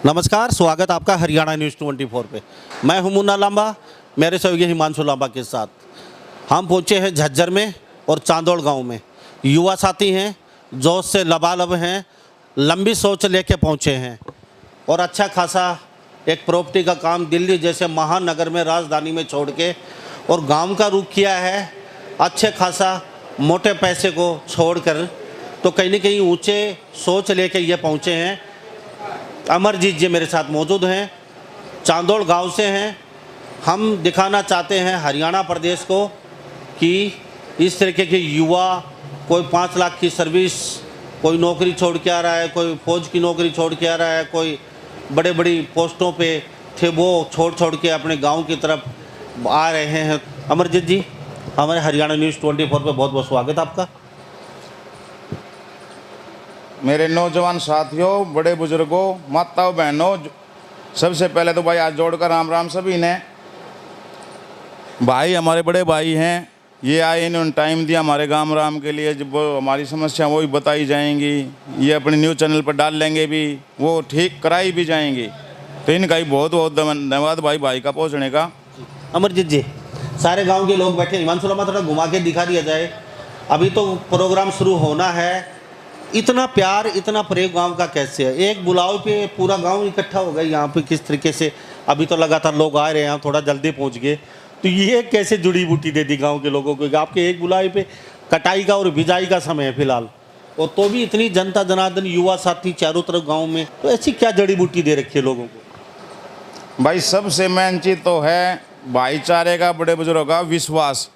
नमस्कार, स्वागत आपका हरियाणा न्यूज़ 24 पे। मैं हूं मुन्ना लांबा, मेरे सहयोगी हिमांशु लांबा के साथ हम पहुंचे हैं झज्जर में और चांदोड़ गांव में। युवा साथी हैं, जोश से लबालब हैं, लंबी सोच लेके पहुंचे हैं और अच्छा खासा एक प्रॉपर्टी का काम दिल्ली जैसे महानगर में, राजधानी में छोड़ के और गांव का रुख किया है। अच्छे खासा मोटे पैसे को छोड़कर तो कहीं ना कहीं ऊंचे सोच लेके ये पहुंचे हैं। अमरजीत जी मेरे साथ मौजूद हैं, चांदोड़ गांव से हैं। हम दिखाना चाहते हैं हरियाणा प्रदेश को कि इस तरीके के युवा, कोई 5 लाख की सर्विस, कोई नौकरी छोड़ के आ रहा है, कोई फौज की नौकरी छोड़ के आ रहा है, कोई बड़े बड़ी पोस्टों पे थे वो छोड़ के अपने गांव की तरफ आ रहे हैं। अमरजीत जी, हमारे हरियाणा न्यूज़ 24 पे बहुत बहुत स्वागत आपका। मेरे नौजवान साथियों, बड़े बुजुर्गों, माताओं, बहनों, सबसे पहले तो भाई हाथ जोड़कर राम राम सभी ने। भाई हमारे बड़े भाई हैं, ये आए, इन्होंने टाइम दिया हमारे गांव राम के लिए। जब वो हमारी समस्या वो भी बताई जाएंगी, ये अपने न्यूज़ चैनल पर डाल लेंगे भी, वो ठीक कराई भी जाएंगी। तो इनका ही बहुत बहुत धन्यवाद भाई का पहुँचने का। अमरजीत जी, सारे गांव के लोग बैठे, हिमांशु लांबा थोड़ा घुमा के दिखा दिया जाए। अभी तो प्रोग्राम शुरू होना है। इतना प्यार, इतना प्रेम गांव का कैसे है? एक बुलाव पे पूरा गांव इकट्ठा हो गया यहाँ पे किस तरीके से? अभी तो लगातार लोग आ रहे हैं, थोड़ा जल्दी पहुँच गए, तो ये कैसे जुड़ी बूटी दे दी गांव के लोगों को? आपके एक बुलावे पे कटाई का और बिजाई का समय है फिलहाल, और तो भी इतनी जनता जनार्दन, युवा साथी चारों तरफ गाँव में, तो ऐसी क्या जड़ी बूटी दे रखी है लोगों को? भाई सबसे मेन चीज़ तो है भाईचारे का, बड़े बुजुर्गों का विश्वास।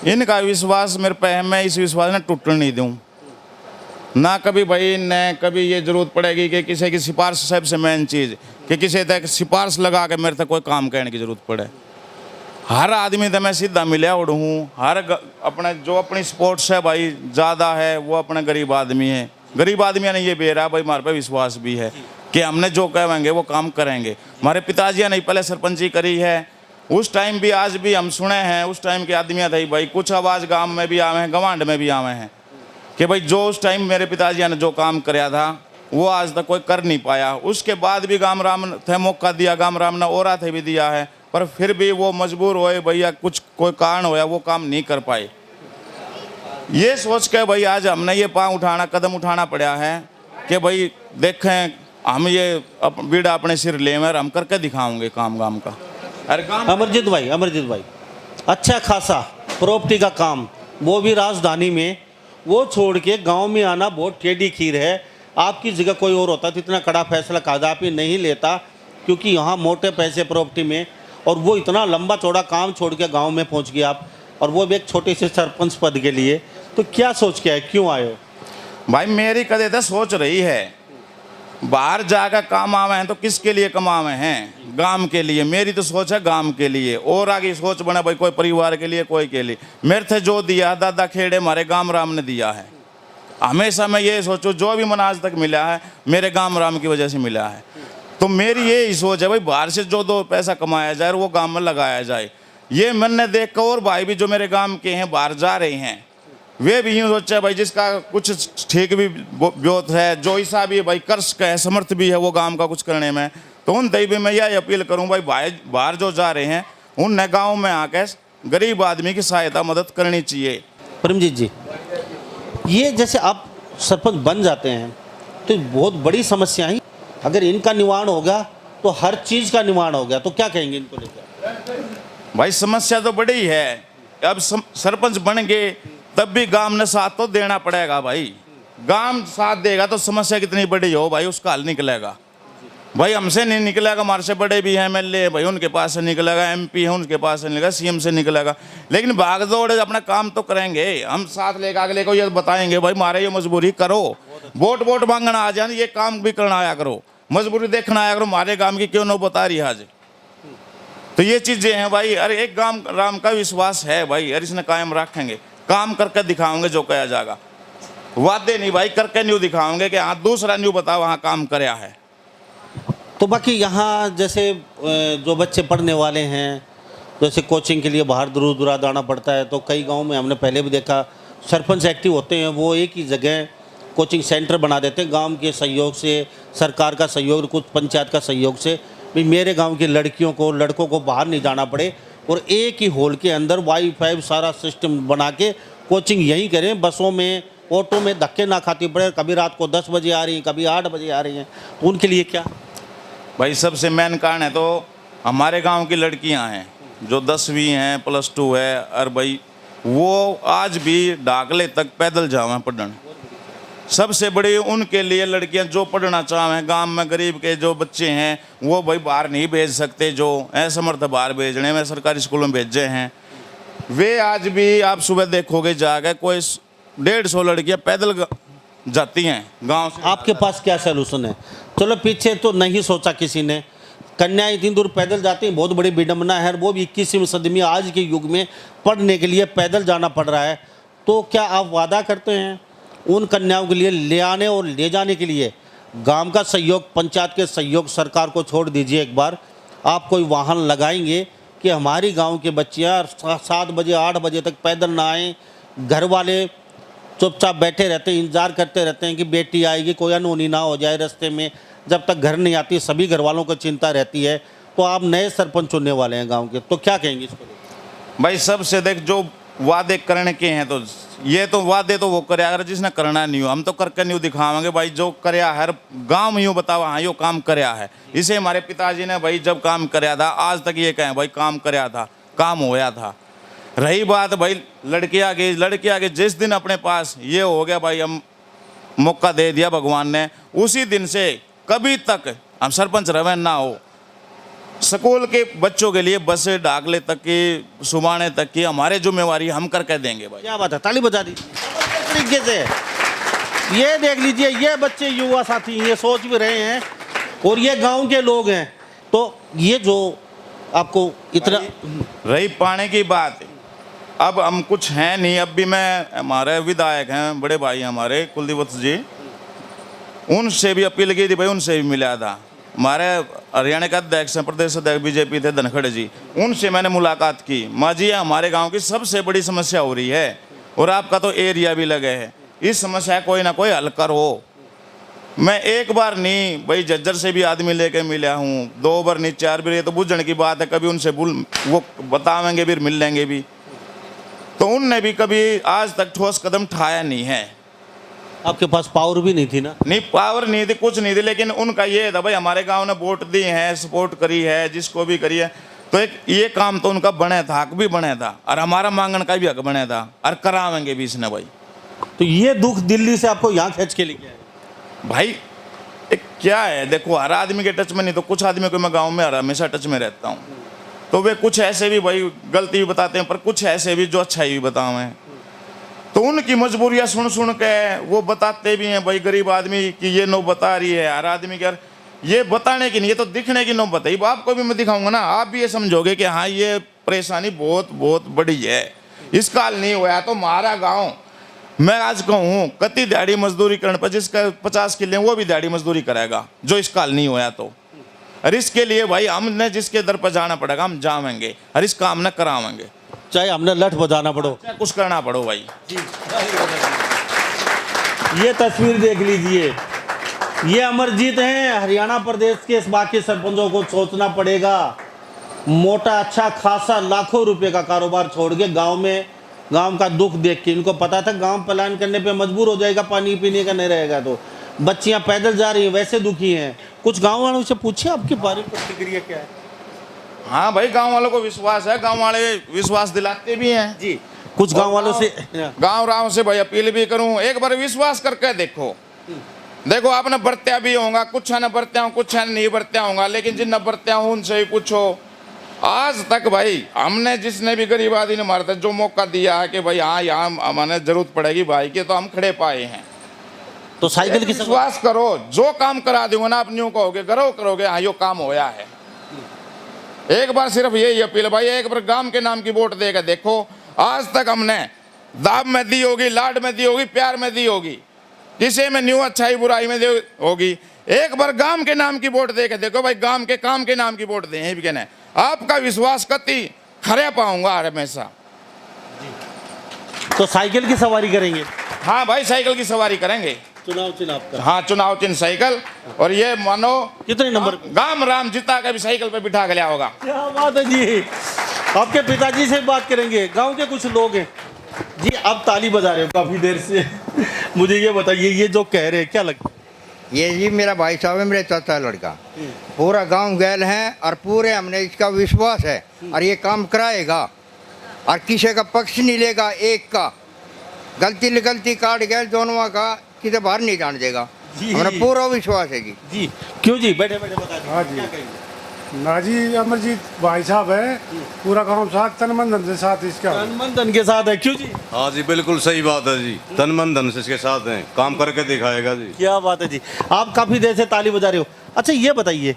इनका विश्वास मेरे पे है, मैं इस विश्वास ने टूटने नहीं दूँ ना कभी। भाई न कभी ये जरूरत पड़ेगी कि किसी की सिफारिश, सबसे मेन चीज़ कि किसी तक सिफारिश लगा के मेरे तक कोई काम करने की जरूरत पड़े। हर आदमी तो मैं सीधा मिला उड़ हूँ। अपने जो अपनी स्पोर्ट्स है भाई ज़्यादा है, वो अपने गरीब आदमी है। गरीब आदमी ने ये बेरा भाई हमारे पे विश्वास भी है कि हमने जो कहेंगे वो काम करेंगे। हमारे पिताजी ने पहले सरपंची करी है, उस टाइम भी आज भी हम सुने हैं। उस टाइम के आदमी थे भाई, कुछ आवाज़ गाँव में भी आवे हैं, गवांड में भी आवे हैं कि भाई जो उस टाइम मेरे पिताजी ने जो काम कराया था वो आज तक कोई कर नहीं पाया। उसके बाद भी गाम राम थे मौका दिया, गाम राम ने और थे भी दिया है, पर फिर भी वो मजबूर हुए भैया, कुछ कोई कारण होया, वो काम नहीं कर पाए। ये सोच के भाई आज हमने ये कदम उठाना पड़ा है कि भाई देखें, हम ये बीड़ा अपने सिर ले में हम करके दिखाओगे काम गाम का। अरे अमरजीत भाई, अच्छा खासा प्रॉपर्टी का काम, वो भी राजधानी में, वो छोड़ के गांव में आना बहुत टेढ़ी खीर है। आपकी जगह कोई और होता तो इतना कड़ा फैसला कादापि नहीं लेता, क्योंकि यहाँ मोटे पैसे प्रॉपर्टी में, और वो इतना लंबा चौड़ा काम छोड़ के गांव में पहुँच गए आप, और वो भी एक छोटे से सरपंच पद के लिए। तो क्या सोच के आए, क्यों आए हो? भाई मेरी कदे तो सोच रही है, बाहर जाकर काम आवे हैं तो किसके लिए कमावे हैं? गांव के लिए। मेरी तो सोच है गांव के लिए, और आगे सोच बना भाई कोई परिवार के लिए, कोई के लिए। मेरे थे जो दिया दादा खेड़े हमारे गांव राम ने दिया है। हमेशा मैं ये सोचूं जो भी मन आज तक मिला है मेरे गांव राम की वजह से मिला है। तो मेरी ये सोच है भाई, बाहर से जो 2 पैसा कमाया जाए वो गाँव में लगाया जाए। ये मैंने देख कर और भाई भी जो मेरे गाँव के हैं बाहर जा रहे हैं, वे भी यूँ सोचा भाई जिसका कुछ ठीक भी ब्योत है, जो ऐसा भी भाई कर्ज का है, समर्थ भी है वो गांव का कुछ करने में, तो उन तय भी मैं यह अपील करूं भाई बाहर जो जा रहे हैं उन गांव में आके गरीब आदमी की सहायता मदद करनी चाहिए। परमजीत जी, ये जैसे आप सरपंच बन जाते हैं तो बहुत बड़ी समस्या है, अगर इनका निवारण होगा तो हर चीज़ का निवारण हो गया, तो क्या कहेंगे इनको लेकर? भाई समस्या तो बड़ी है। अब सरपंच बन गए तब भी गांव ने साथ तो देना पड़ेगा भाई। गांव साथ देगा तो समस्या कितनी बड़ी हो भाई उसका हल निकलेगा। भाई हमसे नहीं निकलेगा, हमारे से बड़े भी हैं MLA भाई, उनके पास से निकलेगा, MP है उनके पास से निकलेगा, CM से निकलेगा, लेकिन भाग दौड़ अपना काम तो करेंगे। हम साथ लेकर अगले को ये बताएंगे भाई मारे ये मजबूरी करो, वोट मांगना आ जाए, ये काम भी करना आया करो, मजबूरी देखना आया करो, हमारे काम की क्यों न बता रही आज। तो ये चीज़ें हैं भाई। अरे एक गांव राम का विश्वास है भाई, अरे इसने कायम रखेंगे, काम करके दिखाओगे जो कहा जाएगा। वादे नहीं भाई, करके न्यू दिखाओगे कि हाँ दूसरा न्यू बताओ वहाँ काम कराया है। तो बाकी यहाँ जैसे जो बच्चे पढ़ने वाले हैं, जैसे कोचिंग के लिए बाहर दूर जाना पड़ता है, तो कई गांव में हमने पहले भी देखा सरपंच एक्टिव होते हैं, वो एक ही जगह कोचिंग सेंटर बना देते हैं गांव के सहयोग से, सरकार का सहयोग, कुछ पंचायत का सहयोग से, भी मेरे गांव की लड़कियों को लड़कों को बाहर नहीं जाना पड़े और एक ही हॉल के अंदर वाईफाई सारा सिस्टम बना के कोचिंग यहीं करें, बसों में ऑटो में धक्के ना खाती पड़े, कभी रात को 10 बजे आ रही हैं, कभी 8 बजे आ रही हैं, तो उनके लिए क्या? भाई सबसे मेन कारण है तो हमारे गांव की लड़कियां हैं जो 10वीं हैं, +2 है, और भाई वो आज भी डाकले तक पैदल जावें पढ़न। सबसे बड़ी उनके लिए लड़कियां जो पढ़ना चाहें, गांव में गरीब के जो बच्चे हैं वो भाई बाहर नहीं भेज सकते, जो असमर्थ बाहर भेजने में सरकारी स्कूलों में भेजे हैं, वे आज भी आप सुबह देखोगे जाकर कोई 150 लड़कियां पैदल जाती हैं गांव से। आपके पास क्या सलूशन है? चलो पीछे तो नहीं सोचा किसी ने, कन्या इतनी दूर पैदल जाती हैं, बहुत बड़ी विडम्बना है, वो भी 21वीं सदी में आज के युग में पढ़ने के लिए पैदल जाना पड़ रहा है। तो क्या आप वादा करते हैं उन कन्याओं के लिए ले आने और ले जाने के लिए गांव का सहयोग, पंचायत के सहयोग, सरकार को छोड़ दीजिए, एक बार आप कोई वाहन लगाएंगे कि हमारी गांव के बच्चियाँ 7 बजे 8 बजे तक पैदल ना आएँ, घर वाले चुपचाप बैठे रहते हैं, इंतजार करते रहते हैं कि बेटी आएगी, कोई अनहोनी ना हो जाए रास्ते में, जब तक घर नहीं आती सभी घर वालों को चिंता रहती है। तो आप नए सरपंच चुनने वाले हैं गांव के, तो क्या कहेंगे इसको? भाई सबसे देख जो वादे करने के हैं तो ये तो वादे तो वो करे, अगर जिसने करना नहीं हो हम तो करके नहीं दिखावांगे। भाई जो करया हर गांव में यूँ बताओ हाँ यो काम करया है, इसे हमारे पिताजी ने भाई जब काम करया था आज तक ये कहें भाई काम करया था, काम होया था। रही बात भाई लड़कियाँ के जिस दिन अपने पास ये हो गया भाई हम मौका दे दिया भगवान ने, उसी दिन से कभी तक हम सरपंच रहे ना हो। स्कूल के बच्चों के लिए बस से डाकले तक की, सुबाने तक की हमारे जिम्मेवारी हम करके देंगे भाई। क्या बात है, ताली बजा दी तरीके से। ये देख लीजिए, ये बच्चे युवा साथी ये सोच भी रहे हैं और ये गांव के लोग हैं। तो ये जो आपको इतना रही पाने की बात, अब हम कुछ हैं नहीं, अब भी मैं हमारे विधायक हैं बड़े भाई हमारे कुलदीप जी, उनसे भी अपील की थी भाई, उनसे भी मिला था। हमारे हरियाणा का अध्यक्ष हैं, प्रदेश अध्यक्ष बीजेपी थे धनखड़ जी, उनसे मैंने मुलाकात की। माँ जी हमारे गांव की सबसे बड़ी समस्या हो रही है और आपका तो एरिया भी लगे है, इस समस्या कोई ना कोई हल करो। मैं एक बार नहीं भाई झज्जर से भी आदमी लेके मिला हूँ, 2 बार नहीं 4 बार, ये तो बुझने की बात है, कभी उनसे वो बतावेंगे भी मिल लेंगे भी, तो उनने भी कभी आज तक ठोस कदम उठाया नहीं है। आपके पास पावर भी नहीं थी ना? नहीं पावर नहीं थी, कुछ नहीं थी, लेकिन उनका ये था भाई हमारे गांव ने वोट दी है, सपोर्ट करी है, जिसको भी करी है, तो एक ये काम तो उनका बने था, हक भी बने था, और हमारा मांगने का भी हक बने था, और करावेंगे भी इसने भाई। तो ये दुख दिल्ली से आपको यहाँ खींच के लेके आए भाई एक क्या है, देखो हर आदमी के टच में नहीं, तो कुछ आदमी को मैं गाँव में हमेशा टच में रहता हूँ, तो वे कुछ ऐसे भी भाई गलती भी बताते हैं, पर कुछ ऐसे भी जो अच्छाई भी बतावें, तो उनकी मजबूरियां सुन सुन के वो बताते भी हैं भाई गरीब आदमी की ये नौ बता रही है, हर आदमी के ये बताने की नहीं, ये तो दिखने की नौ बताई। आपको भी मैं दिखाऊंगा ना, आप भी ये समझोगे कि हाँ ये परेशानी बहुत बहुत बड़ी है, इसका हल नहीं हुआ तो हमारा गाँव, मैं आज कहूँ कति दिहाड़ी मजदूरी करने पर जिसका 50 किले वो भी दिहाड़ी मजदूरी करेगा जो इसका हल नहीं हुआ तो। और इसके लिए भाई हमने जिसके दर पर जाना पड़ेगा हम जाएंगे और इस काम न करावेंगे, चाहे हमने लठ बजाना पड़ो, चाहे कुछ करना पड़ो भाई। ये तस्वीर देख लीजिए, ये अमरजीत हैं हरियाणा प्रदेश के। इस बाकी सरपंचों को सोचना पड़ेगा, मोटा अच्छा खासा लाखों रुपए का कारोबार छोड़ के गांव में, गांव का दुख देख के, इनको पता था गांव पलायन करने पे मजबूर हो जाएगा, पानी पीने का नहीं रहेगा, तो बच्चियां पैदल जा रही हैं, वैसे दुखी हैं। कुछ गांव वालों से पूछिए आपकी पारिवारिक प्रतिक्रिया क्या है? हाँ भाई गांव वालों को विश्वास है, गांव वाले विश्वास दिलाते भी हैं जी। कुछ गांव वालों से गांव से भाई अपील भी करूं, एक बार विश्वास करके देखो, देखो आपने बरत्या भी होगा, कुछ न बरत्या हो, कुछ नहीं बरत्या होगा, लेकिन जिन बरत्या हो उनसे ही पूछो। आज तक भाई हमने जिसने भी गरीब आदमी ने मारता जो मौका दिया है कि भाई हाँ यहाँ हमारे जरूरत पड़ेगी भाई की, तो हम खड़े पाए हैं। तो साइकिल की विश्वास करो, जो काम करा दूंगा ना आप न्यू कहोगे, करोगे हाँ यो काम होया है। एक बार सिर्फ यही अपील भाई, एक बार गांव के नाम की वोट देकर देखो। आज तक हमने दाब में दी होगी, लाड में दी होगी, प्यार में दी होगी, किसी में न्यू अच्छाई बुराई में दी होगी। एक बार गांव के नाम की वोट देकर देखो भाई, गांव के काम के नाम की वोट दें, ये भी कहना है। आपका विश्वास कति खरे पाऊंगा हमेशा। तो साइकिल की सवारी करेंगे? हाँ भाई साइकिल की सवारी करेंगे। चुनाव चिन्ह आपका हाँ, चुनाव चिन्ह साइकिल। और ये मानो कितने नंबर पे? गाम राम जीता का भी साइकिल पे बिठा के लिया होगा। क्या बात है जी। आपके पिताजी से बात करेंगे, गांव के कुछ लोग हैं जी। आप ताली बजा रहे हो काफी देर से। मुझे ये बताइए, ये जो कह रहे हैं क्या लगता है? ये जी मेरा भाई साहब है, मेरे चाचा लड़का। पूरा गांव गैल है और पूरे हमने इसका विश्वास है और ये काम कराएगा और किसी का पक्ष नहीं लेगा। एक का गलती गलती काट गैल दोनों का किसे बाहर नहीं जान देगा। जी। हमारा पूरा विश्वास है जी। जी क्यों जी, बैठे बैठे बता दीजिए। हाँ जी। क्या कहेंगे? ना जी, अमरजीत भाई साहब है, पूरा गांव साथ तन मन धन से साथ इसका। तन मन धन के साथ है। क्यों जी? हाँ जी, बिल्कुल सही बात है जी। तन मन धन से इसके साथ हैं, काम करके दिखाएगा जी। क्या बात है जी। आप काफी देर से ताली बजा रहे हो। अच्छा ये बताइए,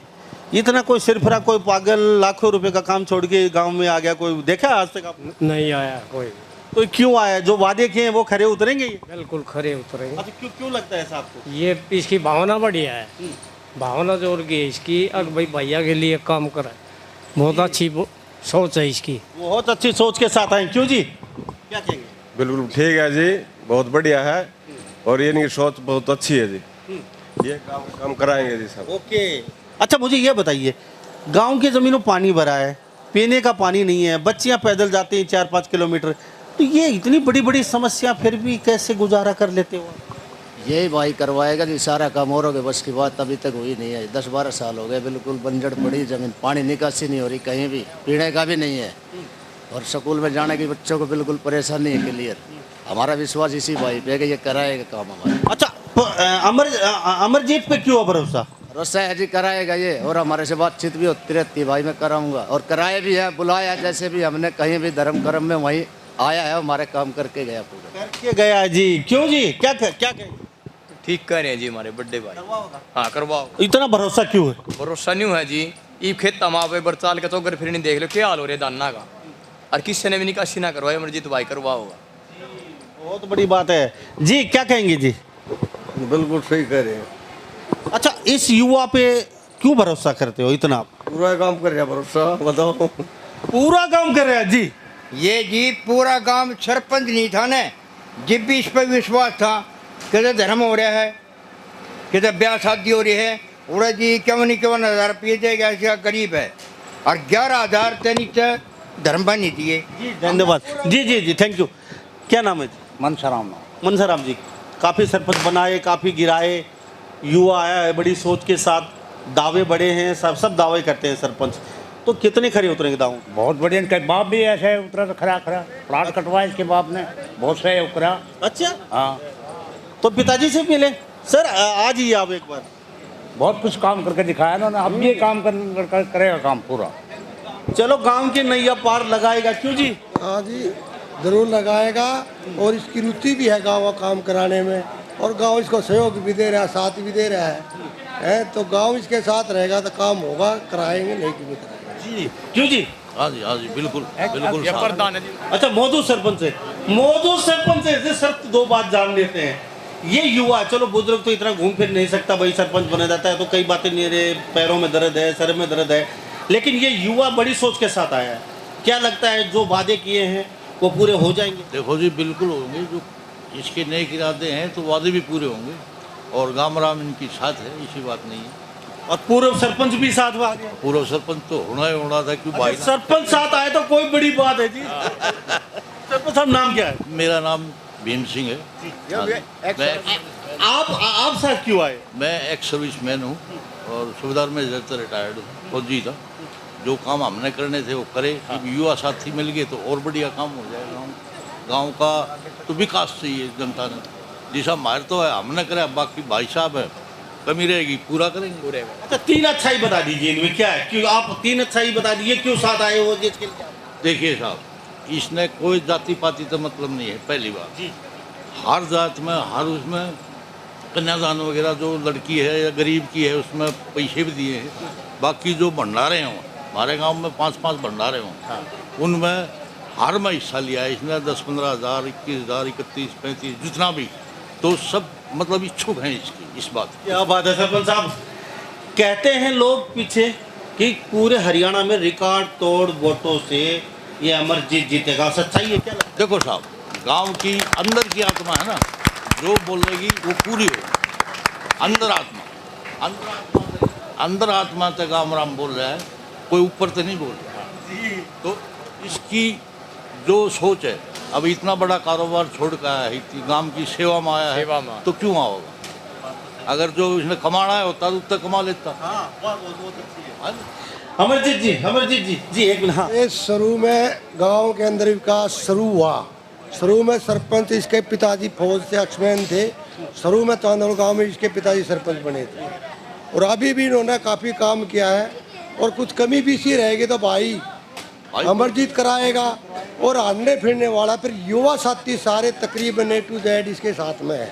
इतना कोई सिरफरा कोई पागल लाखों रुपए का काम छोड़ के गांव में आ गया, कोई देखा है आज तक आपने? नहीं आया कोई। तो क्यों आया? जो वादे किए हैं वो खरे उतरेंगे ये? बिल्कुल खरे उतरेंगे। अच्छा क्यों क्यों लगता है ऐसा आपको? ये इसकी भावना बढ़िया है, भावना जोड़ की है इसकी। अब भाई भैया के लिए काम करे, बहुत अच्छी सोच है इसकी। बहुत अच्छी सोच के साथ आए। क्यों जी, क्या कहेंगे? बिल्कुल ठीक है जी, बहुत बढ़िया है और ये इनकी सोच बहुत अच्छी है जी। ये काम कराएंगे जी सब। ओके। अच्छा मुझे ये बताइए, गांव की ज़मीनों पानी भरा है, पीने का पानी नहीं है, बच्चियां पैदल जाती हैं 4-5 किलोमीटर, तो ये इतनी बड़ी बड़ी समस्या फिर भी कैसे गुजारा कर लेते हो? यही भाई करवाएगा जी सारा काम। और होगा बस की बात अभी तक हुई नहीं है। 10-12 साल हो गए, बिल्कुल बंजर पड़ी ज़मीन, पानी निकासी नहीं हो रही कहीं भी, पीने का भी नहीं है और स्कूल में जाने की बच्चों को बिल्कुल परेशानी है। क्लियर हमारा विश्वास इसी भाई पे है कि ये कराएगा काम हमारा। अच्छा अमरजीत पे क्यों भरोसा? भरोसा है जी, कराएगा ये। और हमारे से बातचीत भी होती रहती है भाई, मैं कराऊंगा और कराए भी है, बुलाया जैसे भी हमने कहीं भी धर्म कर्म में वहीं आया है, हमारे काम करके गया पूरा। करके गया जी। क्यों जी, क्या कहेंगे? ठीक कर रहे हैं जी हमारे बड़े भाई। हाँ करवाओ। इतना भरोसा क्यों है? भरोसा नहीं है जी। ई खेत तमा पे बरसाल के तो घर फिर नहीं देख लो क्या हाल हो रहा है दाना का, और किसी ने भी निकासी ना करवाई, अमरजीत भाई करवाओगा। बहुत बड़ी बात है जी। क्या कहेंगे जी? बिल्कुल सही कह रहे हैं। अच्छा इस युवा पे क्यों भरोसा करते हो इतना? पूरा काम कर रहा है, भरोसा बताओ। पूरा काम कर रहे हैं जी। ये जी पूरा गांव सरपंच नहीं था ना, जब भी इस पर विश्वास था किधर धर्म हो रहा है, किधर ब्याह शादी हो रही है, उड़ा जी 51,000 रुपये देगा, इसका गरीब है और 11,000 तनिक धर्म बनी दिए। जी धन्यवाद जी जी जी, थैंक यू। क्या नाम है जी? मनसाराम मनसाराम जी। काफ़ी सरपंच बनाए, काफ़ी गिराए, युवा आया है बड़ी सोच के साथ, दावे बड़े हैं, सब दावे करते हैं सरपंच, तो कितने खरे उतरेंगे दाव? बहुत बढ़िया। इनका बाप भी ऐसे उतरा तो खरा प्लाट कटवाया इसके बाप ने, बहुत सही उतरा। अच्छा हाँ, तो पिताजी से मिले सर, आज ही आप एक बार। बहुत कुछ काम करके दिखाया ना, अब ये काम करेगा काम पूरा। चलो गांव के नैया पार लगाएगा। क्यों जी? हाँ जी, जरूर लगाएगा और इसकी रुचि भी है गाँव का काम कराने में और गांव इसको सहयोग भी दे रहा है, साथ भी दे रहा है। तो गांव इसके साथ रहेगा तो काम होगा, कराएंगे, नहीं कि नहीं कराएंगे। जी क्यों जी? हाँ जी बिल्कुल बिल्कुल। ये प्रधान है जी। अच्छा मौजूद सरपंच से शर्त 2 बात जान लेते हैं। ये युवा, चलो बुजुर्ग तो इतना घूम फिर नहीं सकता भाई, सरपंच बना जाता है तो कई बातें नहीं रहे, पैरों में दर्द है, सर में दर्द है, लेकिन ये युवा बड़ी सोच के साथ आया है। क्या लगता है जो वादे किए हैं वो पूरे हो जाएंगे? देखो जी, बिल्कुल होंगे। जो इसके नेक इरादे हैं तो वादे भी पूरे होंगे और गाम राम इनकी साथ है, ऐसी बात नहीं है। और पूर्व सरपंच भी साथ में आ गया। पूर्व सरपंच तो होना ही होना था, क्यों भाई। सरपंच साथ आए तो कोई बड़ी बात है जी। सरपंच साहब नाम क्या है? मेरा नाम भीम सिंह है। हाँ जी। आप साथ क्यों आए? मैं एक्स सर्विस मैन हूँ और सुबेदार में रिटायर्ड हूँ, फौजी था। जो काम हमने करने थे वो करे। अब युवा साथी मिल गए तो और बढ़िया काम हो जाएगा। गांव का तो विकास चाहिए जनता ने, जैसा हमारे तो है हमने करे, बाकी भाई साहब है, कमी रहेगी पूरा करेंगे। अच्छा 3 अच्छाई बता दीजिए इनमें क्या है, क्यों आप 3 अच्छाई बता दीजिए, क्यों साथ आए हो जिसके लिए? देखिए साहब, इसने कोई जाति पाति तो मतलब नहीं है। पहली बात जी, हर जात में हर उसमें कन्यादान वगैरह जो लड़की है या गरीब की है उसमें पैसे भी दिए हैं। बाकी जो भंडारे हों, हमारे गांव में 5-5 भंडारे हों, उनमें हर में हिस्सा लिया है इसने। 10-15 हज़ार, 21,000, 31-35 जितना भी, तो सब मतलब इच्छुक हैं इसकी, इस बात की। क्या बात है सरपंच साहब। कहते हैं लोग पीछे कि पूरे हरियाणा में रिकॉर्ड तोड़ वोटों से ये अमरजीत जीतेगा, सच्चाई है क्या? देखो साहब, गांव की अंदर की आत्मा है ना, जो बोलेगी वो पूरी होगी। अंदर आत्मा से राम राम बोल रहा है, कोई ऊपर से नहीं बोल रहा। तो इसकी जो सोच है, अब इतना बड़ा कारोबार छोड़ कर आया है, इतनी गांव की सेवा में आया सेवा है, में। तो क्यों आओगा? अगर जो इसने कमाना है होता तो उतना कमा लेता। अमरजीत जी जी एक मिनट। हाँ, ये शुरू में गांव के अंदर विकास शुरू हुआ। शुरू में सरपंच इसके पिताजी फौज से अक्समैन थे। शुरू में चांदोड़ गांव में इसके पिताजी सरपंच बने थे और अभी भी इन्होंने काफ़ी काम किया है। और कुछ कमी भी सी रहेगी तो भाई अमरजीत कराएगा। और हंडे फिरने वाला फिर युवा साथी सारे तकरीबन A to Z इसके साथ में है।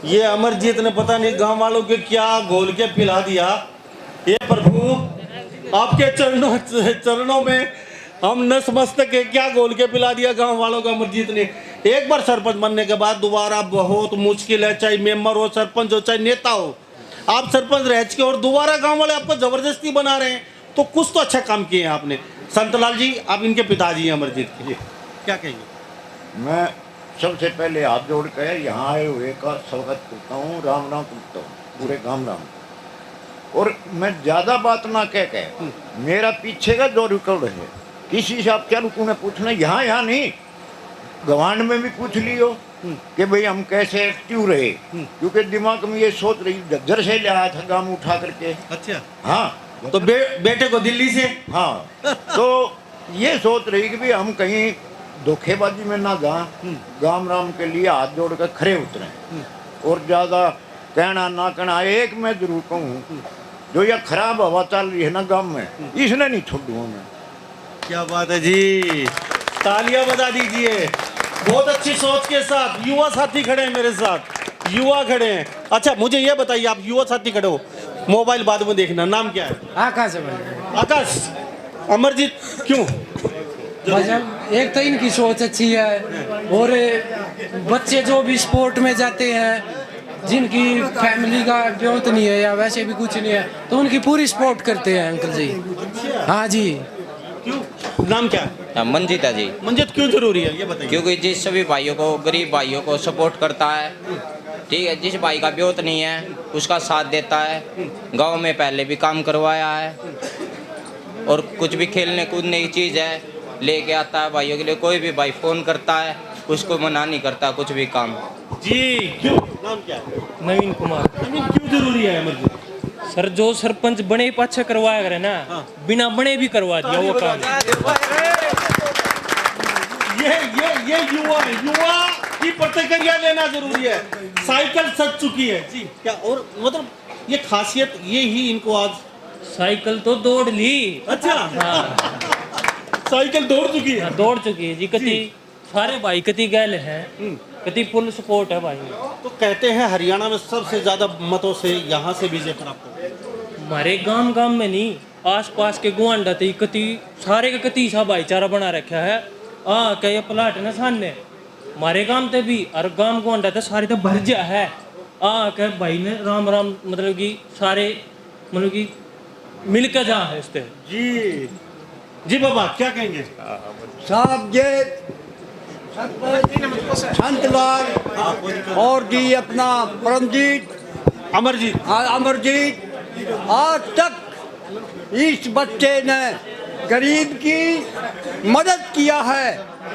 ये अमरजीत ने पता नहीं गांव वालों के क्या घोल के पिला दिया। ये प्रभु आपके चरणों में हम नतमस्तक है, क्या घोल के पिला दिया गांव वालों को अमरजीत ने। एक बार सरपंच बनने के बाद दोबारा बहुत मुश्किल है, चाहे मेंबर हो, सरपंच हो, चाहे नेता हो। आप सरपंच रह के और दोबारा गांव वाले आपको जबरदस्ती बना रहे हैं, तो कुछ तो अच्छा काम किए हैं आपने। संतलाल जी, आप इनके पिताजी हैं अमरजीत के, क्या कहेंगे? मैं सबसे पहले हाथ जोड़ कर यहाँ आए हुए का स्वागत करता हूँ, राम राम करता हूँ पूरे गांव राम। और मैं ज़्यादा बात ना कह मेरा पीछे का जो रिकॉर्ड है, किसी से आप क्या रुकू ने पूछना, यहाँ नहीं, गवांड में भी पूछ लियो कि भाई हम कैसे एक्टिव रहे। क्योंकि दिमाग में ये सोच रही, झज्जर से ले आया था गांव उठा करके। अच्छा, हाँ, तो बेटे को दिल्ली से। हाँ, तो ये सोच रही कि भाई हम कहीं धोखेबाजी में ना जाएं, गांव राम के लिए हाथ जोड़ कर खड़े उतरें। और ज़्यादा कहना ना कहना, एक मैं जरूर कहूँ, जो ये खराब हवा चल रही है ना गांव में, इसने नहीं छोड़ूंगा मैं। क्या बात है जी, तालियां बजा दीजिए। बहुत अच्छी सोच के साथ युवा साथी खड़े हैं मेरे साथ, युवा खड़े हैं। अच्छा, मुझे ये बताइए, आप युवा साथी खड़े हो, मोबाइल बाद में देखना, नाम क्या है? आकाश आकाश। अमरजीत क्यों? एक तो इनकी सोच अच्छी है और बच्चे जो भी स्पोर्ट में जाते हैं, जिनकी फैमिली का जरूरत नहीं है या वैसे भी कुछ नहीं है, तो उनकी पूरी सपोर्ट करते हैं अंकल जी। हाँ जी। क्यों? नाम क्या है? मंजीता जी। मंजित क्यों जरूरी है ये बताइए? क्योंकि जिस सभी भाइयों को, गरीब भाइयों को सपोर्ट करता है, ठीक है, जिस भाई का ब्योत नहीं है उसका साथ देता है। गांव में पहले भी काम करवाया है और कुछ भी खेलने कूदने की चीज़ है लेके आता है भाइयों के लिए। कोई भी भाई फ़ोन करता है, उसको मना नहीं करता कुछ भी काम। जी, क्यों? नाम क्या है? नवीन कुमार। नवीन, क्यों जरूरी है अमरजीत? सर, जो सरपंच बने पाछे करवाया करे ना, बिना बने भी करवा दिया वो काम। ये युवा है, युवा की प्रतिक्रिया लेना जरूरी है। साइकिल सज चुकी है जी, क्या और मतलब ये खासियत ये ही इनको आज। साइकिल तो दौड़ ली। अच्छा, हाँ, साइकिल दौड़ चुकी है। दौड़ चुकी है जी। कति सारे भाई कति गैल हैं, कति फुल सपोर्ट है भाई। तो कहते हैं हरियाणा में सबसे ज्यादा मतों से यहाँ से विजय प्राप्त हो। हमारे गांव में नहीं, आस पास के गुआंडा थे कति सारे का कति सा भाईचारा बना रखा है। क्या ये प्लाट है ना सामने, हमारे गांव ते भी और गांव गुआंडा थे सारे तो भर जा है। क्या भाई ने राम राम मतलब कि सारे मतलब कि मिल के जा है इससे। जी जी बाबा, क्या कहेंगे? साहब ये संतलाल और जी अपना परमजीत अमरजीत, आज तक इस बच्चे ने गरीब की मदद किया है।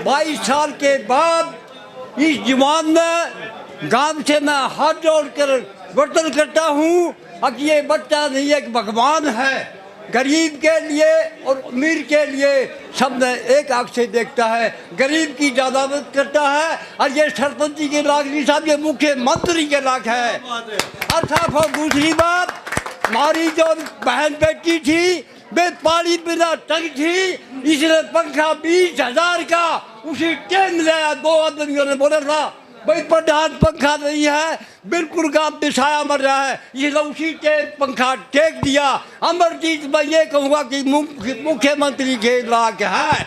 22 साल के बाद इस जवान ने गांव से मैं हाथ जोड़कर वर्तन करता हूँ। अब ये बच्चा नहीं एक भगवान है, गरीब के लिए और अमीर के लिए सब ने एक आँख से देखता है, गरीब की ज़्यादा मदद करता है। और ये सरपंची के लायक नहीं साहब, ये मुख्यमंत्री के लायक है। और दूसरी बात, हमारी जो बहन बेटी थी वे पानी बिना टंग थी, इसने पंखा 20,000 का उसी टाइम लाया। 2 आदमियों ने बोला था भाई प्रधान पंखा नहीं है, बिल्कुल गांव में साया मर रहा है, इसलिए उसी टाइम पंखा टेक दिया। अमरजीत मैं ये कहूँगा कि मुख्यमंत्री के लायक है।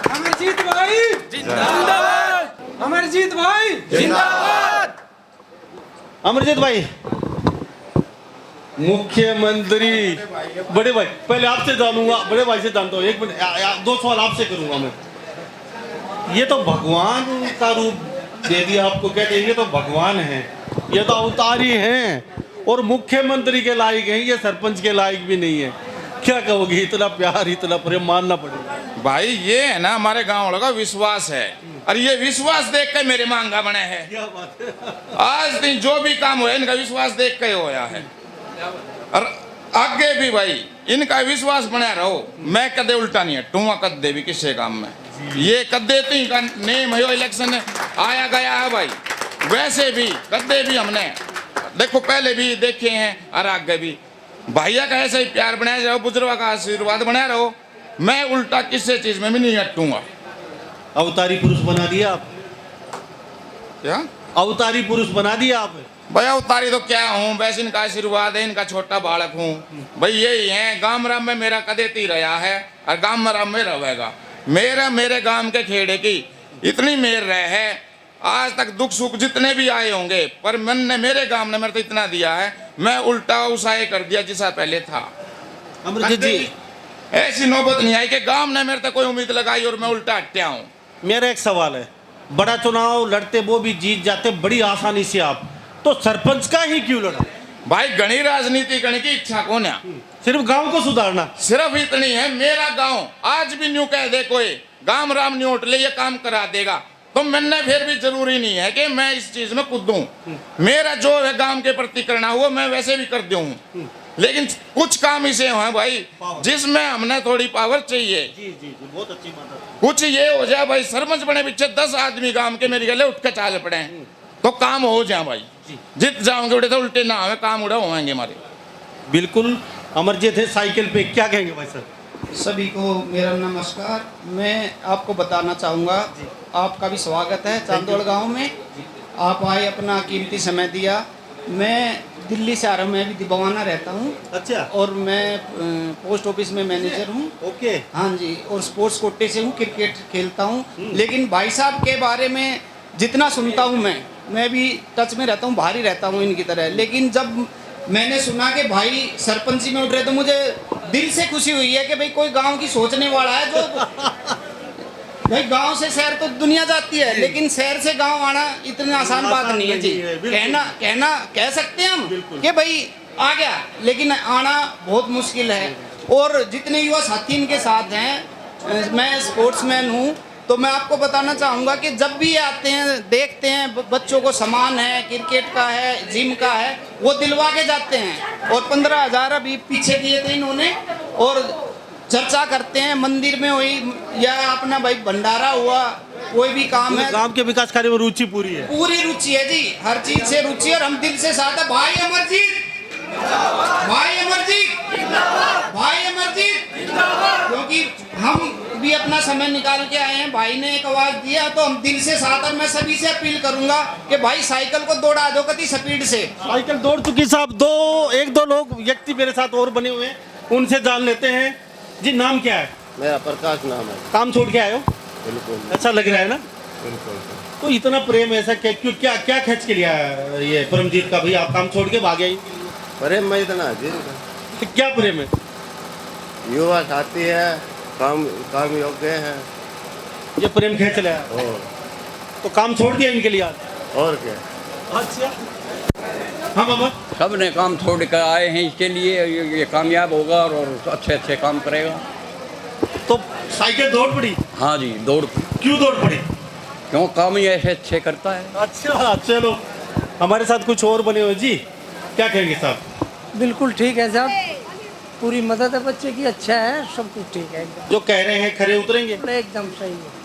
अमरजीत भाई जिंदाबाद, अमरजीत भाई जिंदाबाद। अमरजीत भाई मुख्यमंत्री। बड़े भाई, पहले आपसे जानूंगा, बड़े भाई से जानता हूँ। 1 मिनट, 2 सवाल आपसे करूंगा मैं। ये तो भगवान का रूप दे दिया आपको क्या देंगे, तो भगवान है, ये तो अवतारी हैं और मुख्यमंत्री के लायक हैं, ये सरपंच के लायक भी नहीं है। क्या कहोगे, इतना प्यार इतना प्रेम मानना पड़ेगा। भाई ये है ना हमारे गांव वालों का विश्वास है, और ये विश्वास देख के मेरे मांगा बने हैं। क्या बात है। आज दिन जो भी काम हुआ इनका विश्वास देख के होया है, और आगे भी भाई इनका विश्वास बना रहो। मैं कदे उल्टा नहीं हटूंगा कदे भी किसी काम में। ये कदे तो इनका नेम है, इलेक्शन आया गया है भाई। वैसे भी कदे भी हमने देखो पहले भी देखे हैं और आगे भी भैया का ऐसे ही प्यार बनाया रहो, बुजुर्गों का आशीर्वाद बनाया रहो। मैं उल्टा किसी चीज में भी नहीं हटूंगा। अवतारी पुरुष बना दिया आप, क्या अवतारी पुरुष बना दिया आप। भैया उतारी तो क्या हूँ, वैसे इनका आशीर्वाद है, इनका छोटा बालक हूँ भाई। यही है गांव राम में मेरा कदेती रहा है और गांव राम में रहेगा। मेरे गांव के खेड़े की इतनी मेहर रहे है, आज तक दुख सुख जितने भी आए होंगे, पर मन ने मेरे गांव ने मेरे तो इतना दिया है, मैं उल्टा उसाए कर दिया जिसा पहले था। अमरजीत जी, ऐसी नौबत नहीं आई कि गांव ने मेरे तक कोई उम्मीद लगाई और मैं उल्टा हटया हूँ। मेरा एक सवाल है, बड़ा चुनाव लड़ते वो भी जीत जाते बड़ी आसानी से आप, तो सरपंच का ही क्यों लड़ा? भाई गणी राजनीति करने की इच्छा कौन है? सिर्फ गांव को सुधारना, सिर्फ इतनी है। मेरा गांव आज भी न्यू कह दे कोई गांव राम न्यू उठ ले ये काम करा देगा, तो मैंने फिर भी जरूरी नहीं है कि मैं इस चीज में कूदूं। मेरा जो है गांव के प्रति करना हुआ मैं वैसे भी कर दूं, लेकिन कुछ काम इसे हैं भाई जिसमें हमने थोड़ी पावर चाहिए। जी बहुत अच्छी बात है। कुछ ये हो जाए भाई, सरपंच बने पीछे 10 आदमी गांव के मेरे गले उठ के चाल पड़े तो काम हो जाए भाई। जित जाओगे उड़े तो उल्टे ना हमें काम उड़े होंगे हमारे। बिल्कुल। अमरजीत है साइकिल पे, क्या कहेंगे भाई सर? सभी को मेरा नमस्कार। मैं आपको बताना चाहूँगा, आपका भी स्वागत है चांदोड़ गांव में। आप आए, अपना कीमती समय दिया। मैं दिल्ली से आ रहा हूँ, मैं भी दिबवाना रहता हूँ। अच्छा। और मैं पोस्ट ऑफिस में मैनेजर हूँ। ओके। हाँ जी, और स्पोर्ट्स कोटे से हूँ, क्रिकेट खेलता हूँ। लेकिन भाई साहब के बारे में जितना सुनता हूँ मैं भी टच में रहता हूँ, बाहर ही रहता हूँ इनकी तरह। लेकिन जब मैंने सुना कि भाई सरपंची में उठ रहे, तो मुझे दिल से खुशी हुई है कि भाई कोई गांव की सोचने वाला है। जो भाई गांव से शहर तो दुनिया जाती है, लेकिन शहर से गांव आना इतनी आसान बात नहीं है जी। कह सकते हैं हम कि भाई आ गया, लेकिन आना बहुत मुश्किल है। और जितने युवा साथी इनके साथ हैं, मैं स्पोर्ट्समैन हूँ, तो मैं आपको बताना चाहूँगा कि जब भी आते हैं देखते हैं बच्चों को सामान है, क्रिकेट का है, जिम का है, वो दिलवा के जाते हैं। और 15,000 अभी पीछे दिए थे इन्होंने। और चर्चा करते हैं मंदिर में हुई या अपना भाई भंडारा हुआ, कोई भी काम है, गांव के विकास कार्य में रुचि पूरी है। पूरी रुचि है जी, हर चीज से रुचि। और हम दिल से साथ है। भाई अमरजीत, भाई अमरजीत, भाई अमरजीत, क्योंकि हम भी अपना समय निकाल के आए हैं। भाई ने एक आवाज दिया तो हम दिल से साथ। और मैं सभी से अपील करूंगा कि भाई साइकिल को दौड़ा दो कति स्पीड से। साइकिल दौड़ चुकी साहब। एक दो लोग व्यक्ति मेरे साथ और बने हुए हैं, उनसे जान लेते हैं। जी नाम क्या है? मेरा प्रकाश नाम है। काम छोड़ के आए हो? बिल्कुल। अच्छा लग रहा है ना? बिल्कुल। तो इतना प्रेम ऐसा क्यों, क्या खींच के लिया ये परमजीत का? भाई आप काम छोड़ के भागे? प्रेम में इतना जी, तो क्या प्रेम है? युवा साथी है, काम योग्य है, ये प्रेम खींच लिया। तो काम छोड़ दिया इनके लिए आज? और क्या। अच्छा। हाँ बाबा, सब ने काम छोड़ कर आए हैं इसके लिए, ये कामयाब होगा और अच्छे काम करेगा। तो साइकिल दौड़ पड़ी? हाँ जी, दौड़। क्यों दौड़ पड़ी? क्यों काम ही ऐसे अच्छे करता है। अच्छा चलो, हमारे साथ कुछ और बने हुए। जी क्या कहेंगे साहब? बिल्कुल ठीक है साहब, पूरी मदद है बच्चे की, अच्छा है, सब कुछ ठीक है एकदम। जो कह रहे हैं खरे उतरेंगे? एकदम सही है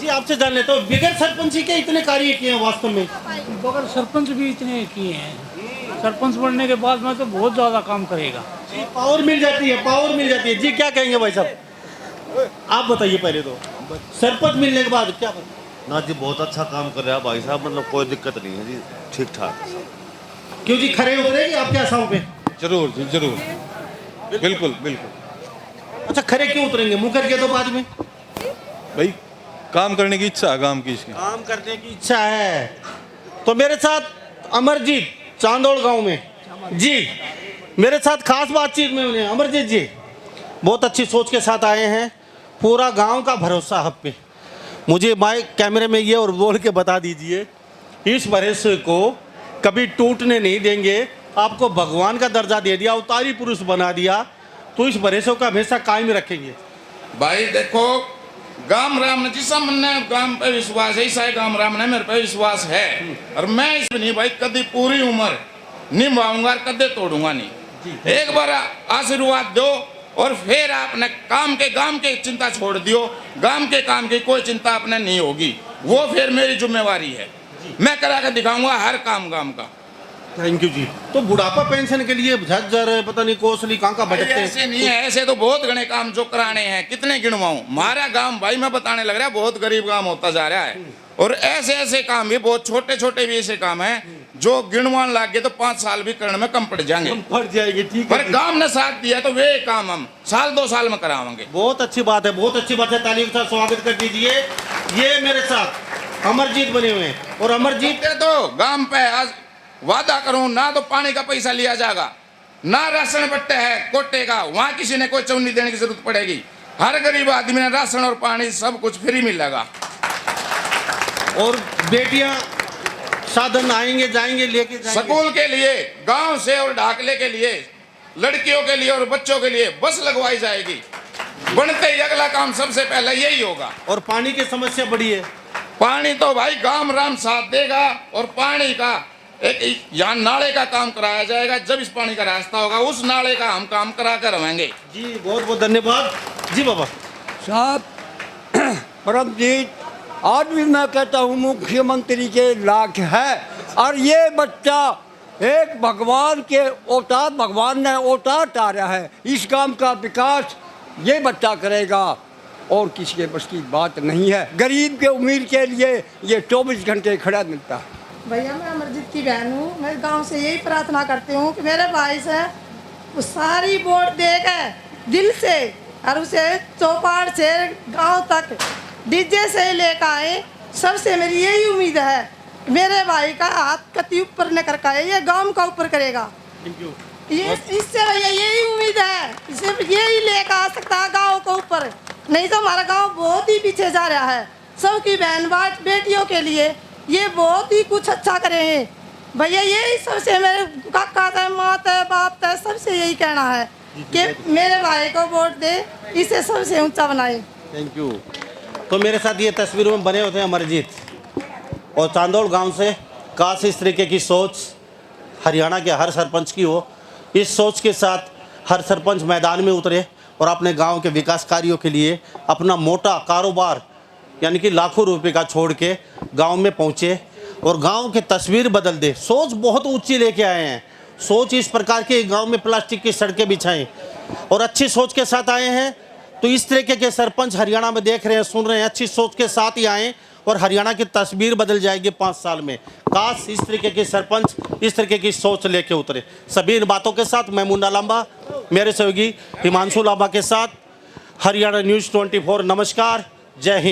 जी। आपसे जान लेते हो, बगैर सरपंची के इतने कार्य किए हैं वास्तव में? बगैर सरपंच भी इतने किए हैं। सरपंच बनने के बाद में तो बहुत ज़्यादा काम करेगा जी। पावर मिल जाती है, पावर मिल जाती है। जी क्या कहेंगे भाई साहब? आप बताइए पहले तो, सरपंच मिलने के बाद क्या ना जी, बहुत अच्छा काम कर रहा है भाई साहब, मतलब कोई दिक्कत नहीं है जी, ठीक ठाक। क्यों जी, खरे उतरेंगे आपके आशाओं पे? जरूर जी जरूर, बिल्कुल बिल्कुल। अच्छा खरे क्यों उतरेंगे? मुकर के तो बाद में भाई काम करने की इच्छा है, काम की इसकी काम करने की इच्छा है। तो मेरे साथ अमरजीत चांदोड़ गांव में जी, मेरे साथ खास बातचीत में उन्हें अमरजीत जी बहुत अच्छी सोच के साथ आए हैं। पूरा गांव का भरोसा आप पे, मुझे माइक कैमरे में ये और बोल के बता दीजिए, इस भरोसे को कभी टूटने नहीं देंगे। आपको भगवान का दर्जा दे दिया, अवतारी पुरुष बना दिया, तो इस भरोसे को हमेशा कायम रखेंगे। भाई देखो, गाम राम ने जिसा मन ने गाम पे विश्वास है, ऐसा ही गाम राम ने मेरे पे विश्वास है। और मैं इसमें नहीं भाई कभी पूरी उम्र निभाऊंगा, कदे तोड़ूंगा नहीं। एक बार आशीर्वाद दो और फिर आपने काम के गांव के चिंता छोड़ दियो, गांव के काम की कोई चिंता आपने नहीं होगी, वो फिर मेरी जिम्मेवारी है। मैं करा के दिखाऊंगा हर काम गांव का। थैंक यू जी। तो बुढ़ापा पेंशन के लिए झज्जर पता नहीं कोसली कहाँ का भटकते हैं? ऐसे नहीं है, ऐसे तो बहुत घने काम जो कराने हैं, कितने गिनवाऊं। हमारा गांव भाई मैं बताने लग रहा है बहुत गरीब गांव होता जा रहा है, और ऐसे ऐसे काम भी बहुत छोटे छोटे भी ऐसे काम हैं जो गिनवान लग गए तो 5 साल भी करने में कम पड़ जाएंगे। पड़ जाएंगे, ठीक है। पर गांव ने साथ दिया तो वे काम हम 1-2 साल में करावांगे। बहुत अच्छी बात है, बहुत अच्छी बात है। तालियों के साथ स्वागत कर दीजिए। ये मेरे साथ अमरजीत बने हुए हैं, और अमरजीत तो गांव पे आज वादा करूं ना तो पानी का पैसा लिया जाएगा, ना राशन बट्टे है कोटे का, वहां किसी ने कोई चौनी देने की जरूरत पड़ेगी। हर गरीब आदमी ने राशन और पानी सब कुछ फ्री मिलेगा। और बेटियां साधन आएंगे जाएंगे लेके जाएंगे। स्कूल के लिए गांव से और ढाकले के लिए, लड़कियों के लिए और बच्चों के लिए बस लगवाई जाएगी। बनते ही अगला काम सबसे पहले यही होगा। और पानी की समस्या बड़ी है। पानी तो भाई गांव राम साथ देगा, और पानी का एक यहाँ नाले का काम कराया जाएगा। जब इस पानी का रास्ता होगा उस नाले का हम काम करा कर रहेंगे। जी बहुत बहुत धन्यवाद जी। बाबा साहब, परमजीत, आज भी मैं कहता हूँ मुख्यमंत्री के लायक है, और ये बच्चा एक भगवान के अवतार, भगवान ने अवतार उतारा है। इस काम का विकास ये बच्चा करेगा, और किसी के बस की बात नहीं है। गरीब के उम्मीद के लिए ये 24 घंटे खड़ा मिलता है। भैया मैं अमरजीत की बहन हूँ। मैं गांव से यही प्रार्थना करती हूँ कि मेरे भाई से वो सारी वोट देगा दिल से, और उसे चौपाड़ से गांव तक डीजे से लेकर आए। सबसे मेरी यही उम्मीद है, मेरे भाई का हाथ कति ऊपर न कर पाए, ये गांव का ऊपर करेगा। ये इससे भैया यही उम्मीद है, सिर्फ यही लेकर आ सकता है गाँव को ऊपर, नहीं तो हमारा गाँव बहुत ही पीछे जा रहा है। सबकी बहन बात बेटियों के लिए ये बहुत ही कुछ अच्छा करे हैं भैया। यही सबसे मेरे काका है, माँ है, बाप है, सबसे यही कहना है कि मेरे भाई को वोट दे, इसे सबसे ऊंचा बनाए। Thank you. तो मेरे साथ ये तस्वीरों में बने होते हैं अमरजीत, और चांदौड़ गांव से। काश इस तरीके की सोच हरियाणा के हर सरपंच की हो। इस सोच के साथ हर सरपंच मैदान में उतरे और अपने गांव के विकास कार्यों के लिए अपना मोटा कारोबार यानी कि लाखों रुपए का छोड़ के गांव में पहुंचे और गांव की तस्वीर बदल दे। सोच बहुत ऊंची लेके आए हैं। सोच इस प्रकार के गांव में प्लास्टिक की सड़कें बिछाएं, और अच्छी सोच के साथ आए हैं। तो इस तरीके के सरपंच हरियाणा में देख रहे हैं, सुन रहे हैं, अच्छी सोच के साथ ही आएँ और हरियाणा की तस्वीर बदल जाएगी 5 साल में। काश इस तरीके के सरपंच इस तरीके की सोच लेके उतरे। सभी इन बातों के साथ मैं मुन्ना लांबा, मेरे सहयोगी हिमांशु लांबा के साथ, हरियाणा न्यूज़ 24। नमस्कार, जय हिंद।